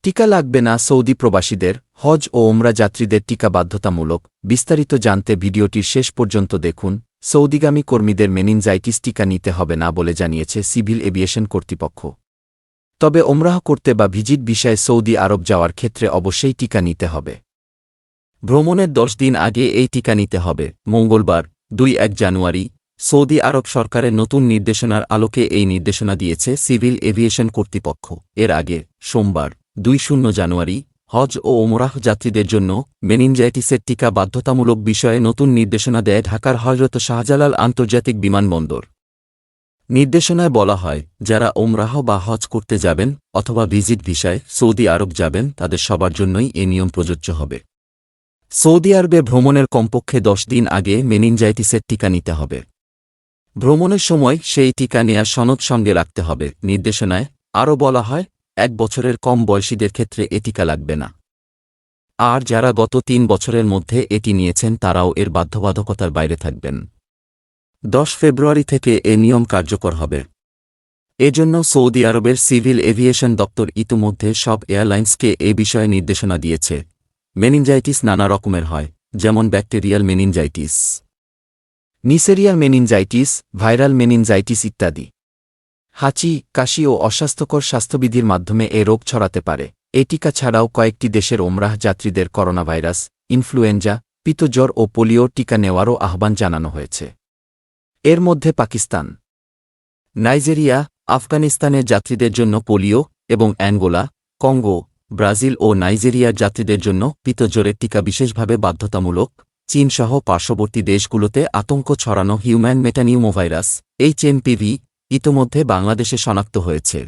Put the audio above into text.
টিকা লাগবে না সৌদি প্রবাসীদের, হজ ও ওমরা যাত্রীদের টিকা বাধ্যতামূলক। বিস্তারিত জানতে ভিডিওটির শেষ পর্যন্ত দেখুন। সৌদিগামী কর্মীদের মেনিনজাইটিস টিকা নিতে হবে না বলে জানিয়েছে সিভিল এভিয়েশন কর্তৃপক্ষ। তবে ওমরাহ করতে বা ভিজিট ভিসায় সৌদি আরব যাওয়ার ক্ষেত্রে অবশ্যই টিকা নিতে হবে। ভ্রমণের 10 দিন আগে এই টিকা নিতে হবে। মঙ্গলবার 2 জানুয়ারি সৌদি আরব সরকারের নতুন নির্দেশনার আলোকে এই নির্দেশনা দিয়েছে সিভিল এভিয়েশন কর্তৃপক্ষ। এর আগে সোমবার 2 জানুয়ারি হজ ও ওমরাহ যাত্রীদের জন্য মেনিনজাইটিসের টিকা বাধ্যতামূলক বিষয়ে নতুন নির্দেশনা দেয় ঢাকার হযরত শাহজালাল আন্তর্জাতিক বিমানবন্দর। নির্দেশনায় বলা হয়, যারা ওমরাহ বা হজ করতে যাবেন অথবা ভিজিট ভিসায় সৌদি আরব যাবেন তাদের সবার জন্যই এ নিয়ম প্রযোজ্য হবে। সৌদি আরবে ভ্রমণের কমপক্ষে 10 দিন আগে মেনিনজাইটিসের টিকা নিতে হবে। ভ্রমণের সময় সেই টিকা নেয়ার সনদ সঙ্গে রাখতে হবে। নির্দেশনায় আরও বলা হয়, 1 বছরের কম বয়সীদের ক্ষেত্রে এ টিকা লাগবে না। আর যারা গত 3 বছরের মধ্যে এটি নিয়েছেন তারাও এর বাধ্যবাধকতার বাইরে থাকবেন। 10 ফেব্রুয়ারি থেকে এ নিয়ম কার্যকর হবে। এজন্য সৌদি আরবের সিভিল এভিয়েশন দপ্তর ইতিমধ্যে সব এয়ারলাইন্সকে এ বিষয়ে নির্দেশনা দিয়েছে। মেনিনজাইটিস নানা রকমের হয়, যেমন bacterial meningitis, neisserial meningitis, viral meningitis ইত্যাদি। হাঁচি, কাশি ও অস্বাস্থ্যকর স্বাস্থ্যবিধির মাধ্যমে এ রোগ ছড়াতে পারে। এই টিকা ছাড়াও কয়েকটি দেশের ওমরাহ যাত্রীদের করোনাভাইরাস, ইনফ্লুয়েঞ্জা, পিতজ্বর ও পোলিও টিকা নেওয়ারও আহ্বান জানানো হয়েছে। এর মধ্যে পাকিস্তান, নাইজেরিয়া, আফগানিস্তানের যাত্রীদের জন্য পোলিও এবং অ্যাঙ্গোলা, কঙ্গো, ব্রাজিল ও নাইজেরিয়ার যাত্রীদের জন্য পিতজ্বরের টিকা বিশেষভাবে বাধ্যতামূলক। চীনসহ পার্শ্ববর্তী দেশগুলোতে আতঙ্ক ছড়ানো হিউম্যান মেটানিউমোভাইরাস HMPV ইতোমধ্যে বাংলাদেশে শনাক্ত হয়েছে।